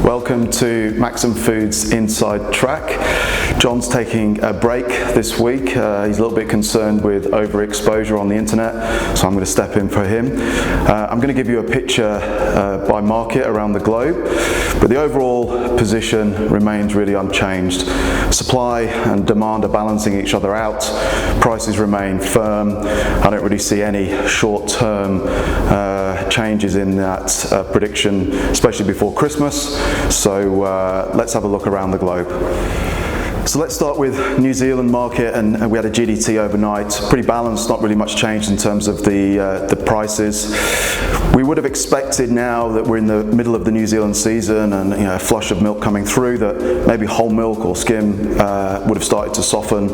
Welcome to Maxim Foods Inside Track. John's taking a break this week. He's a little bit concerned with overexposure on the internet, so I'm going to step in for him. I'm going to give you a picture by market around the globe, but the overall position remains really unchanged. Supply and demand are balancing each other out. Prices remain firm. I don't really see any short-term changes in that prediction, especially before Christmas. So let's have a look around the globe. So let's start with New Zealand market, and we had a GDT overnight, pretty balanced, not really much change in terms of the prices. We would have expected, now that we're in the middle of the New Zealand season and a flush of milk coming through, that maybe whole milk or skim would have started to soften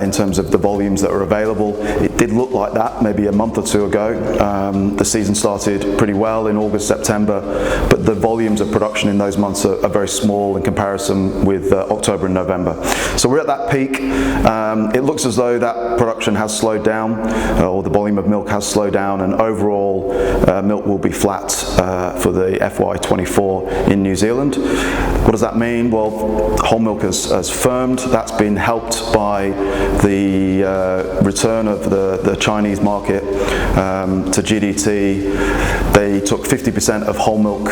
in terms of the volumes that are available. It did look like that maybe a month or two ago. The season started pretty well in August, September, but the volumes of production in those months are very small in comparison with October and November. So we're at that peak. It looks as though that production has slowed down, or the volume of milk has slowed down, and overall milk will be flat for the FY24 in New Zealand. What does that mean? Well, whole milk has firmed. That's been helped by the return of the Chinese market to GDT. They took 50% of whole milk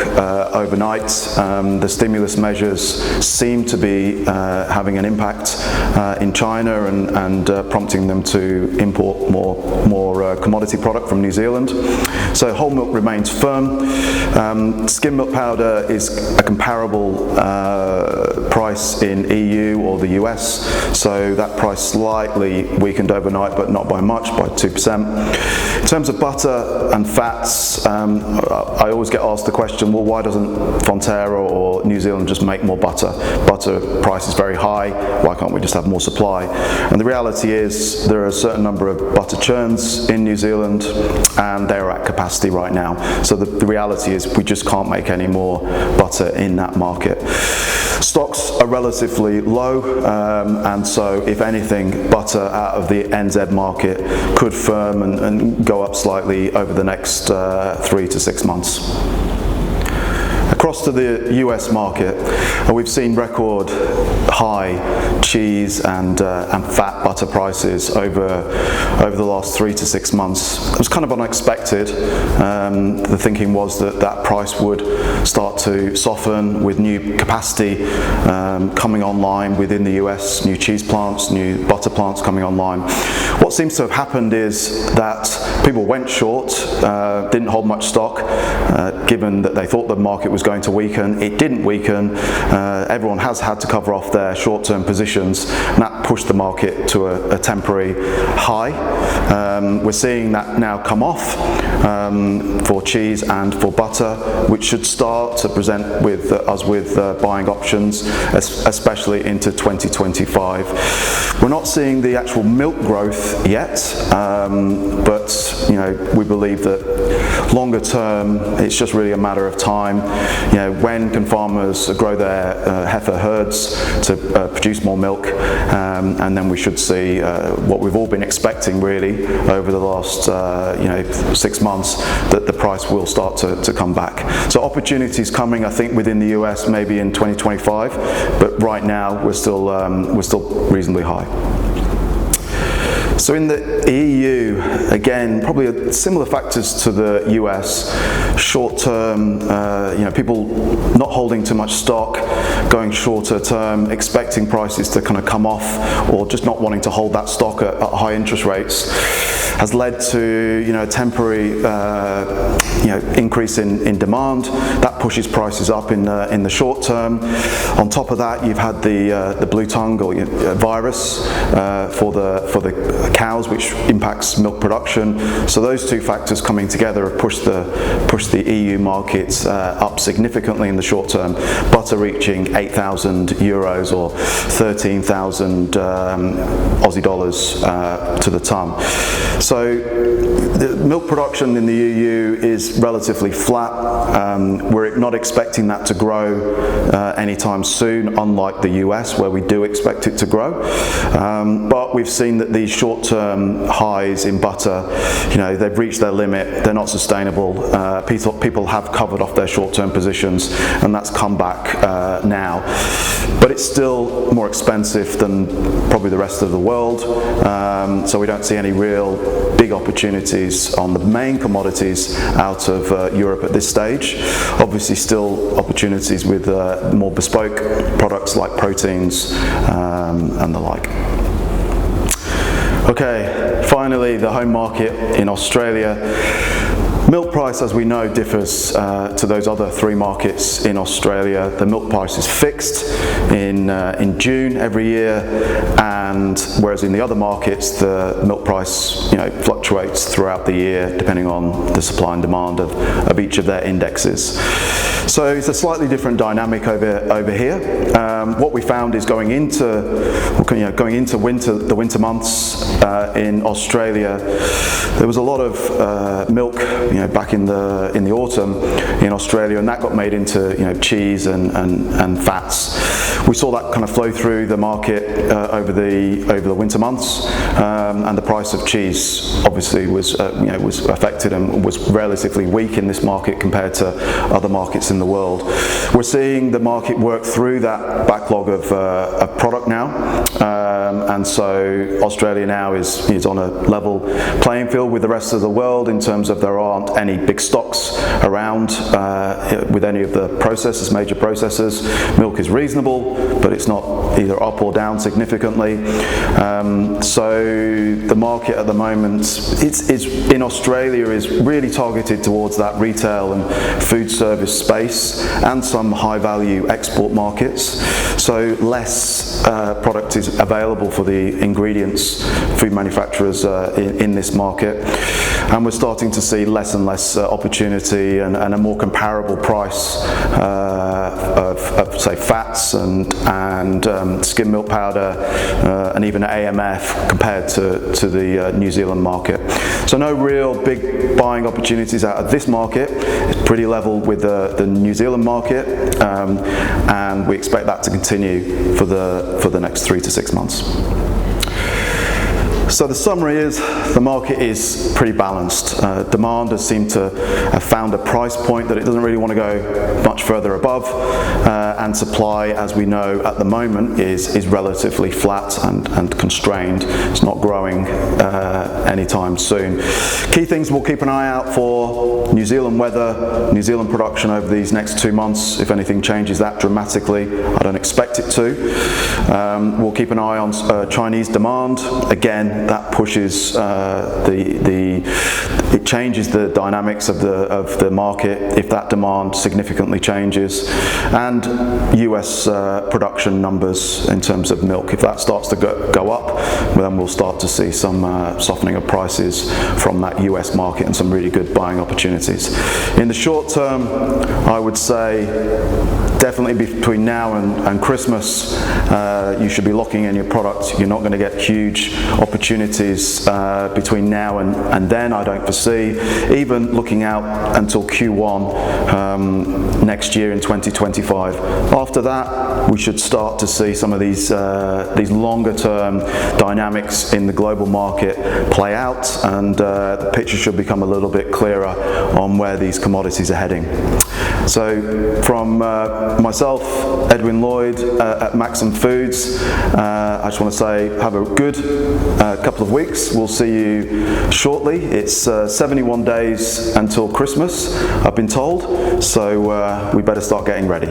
overnight. The stimulus measures seem to be having an impact in China and prompting them to import more commodity product from New Zealand. So whole milk remains firm. Skim milk powder is a comparable price in EU or the US, so that price slightly weakened overnight, but not by much, by 2%. In terms of butter and fats, I always get asked the question, well, why doesn't Fonterra or New Zealand just make more butter? Butter price is very high, why can't we just have more supply? And the reality is there are a certain number of butter churns in New Zealand, and they're at capacity right now. So the reality is we just can't make any more butter in that market. Stocks are relatively low, and so if anything, butter out of the NZ market could firm and go up slightly over the next 3 to 6 months. Across to the US market, we've seen record high cheese and fat butter prices over the last 3 to 6 months. It was kind of unexpected. The thinking was that price would start to soften with new capacity coming online within the US, new cheese plants, new butter plants coming online. What seems to have happened is that people went short, didn't hold much stock, given that they thought the market was going to weaken. It didn't weaken. Everyone has had to cover off their short-term positions, and that pushed the market to a temporary high. We're seeing that now come off for cheese and for butter, which should start to present us with buying options, especially into 2025. We're not seeing the actual milk growth yet, but we believe that longer term it's just really a matter of time. When can farmers grow their heifer herds to produce more milk, and then we should see what we've all been expecting really over the last 6 months, that the price will start to come back. So opportunities coming, I think, within the US maybe in 2025, but right now we're still reasonably high. So in the EU, again, probably similar factors to the US. Short term, people not holding too much stock, going shorter term, expecting prices to kind of come off, or just not wanting to hold that stock at high interest rates, has led to a temporary increase in demand. That pushes prices up in the short term. On top of that, you've had the blue tongue or virus for the cows, which impacts milk production. So those two factors coming together have pushed the EU markets up significantly in the short term. Butter reaching 8,000 euros or 13,000 Aussie dollars to the ton. So the milk production in the EU is relatively flat. We're not expecting that to grow anytime soon, unlike the US, where we do expect it to grow. But we've seen that these short short-term highs in butter. They've reached their limit. They're not sustainable. People have covered off their short-term positions, and that's come back now. But it's still more expensive than probably the rest of the world. So we don't see any real big opportunities on the main commodities out of Europe at this stage. Obviously, still opportunities with more bespoke products like proteins and the like. Okay, finally, the home market in Australia. Milk price, as we know, differs to those other three markets in Australia. The milk price is fixed in June every year, and whereas in the other markets, the milk price fluctuates throughout the year depending on the supply and demand of each of their indexes. So it's a slightly different dynamic over here. What we found is going into the winter months in Australia, there was a lot of milk back in the autumn in Australia, and that got made into cheese and fats. We saw that kind of flow through the market over the winter months, and the price of cheese obviously was affected and was relatively weak in this market compared to other markets in the world. We're seeing the market work through that backlog of product now, and so Australia now is on a level playing field with the rest of the world in terms of there aren't any big stocks around with any of the major processors. Milk is reasonable, but it's not either up or down significantly. So the market at the moment in Australia is really targeted towards that retail and food service space and some high value export markets. So less product is available for the ingredients food manufacturers in this market, and we're starting to see less and less opportunity and a more comparable price of say fats and skim milk powder and even AMF compared to the New Zealand market. So no real big buying opportunities out of this market. It's pretty level with the New Zealand market, and we expect that to continue for the next 3 to 6 months. So the summary is the market is pretty balanced. Demand has seemed to have found a price point that it doesn't really want to go much further above, and supply, as we know at the moment, is relatively flat and constrained. It's not growing anytime soon. Key things we'll keep an eye out for: New Zealand weather, New Zealand production over these next 2 months. If anything changes that dramatically, I don't expect it to. We'll keep an eye on Chinese demand. Again, that pushes it changes the dynamics of the market if that demand significantly changes, and US production numbers in terms of milk. If that starts to go up, well, then we'll start to see some softening of prices from that US market and some really good buying opportunities. In the short term, I would say definitely between now and Christmas, you should be locking in your products. You're not going to get huge opportunities between now and then, I don't foresee. Even looking out until Q1 next year in 2025. After that, we should start to see some of these longer term dynamics in the global market play out, and the picture should become a little bit clearer on where these commodities are heading. So from myself, Edwin Lloyd at Maxim Foods, I just want to say have a good couple of weeks. We'll see you shortly. It's 71 days until Christmas, I've been told, so we better start getting ready.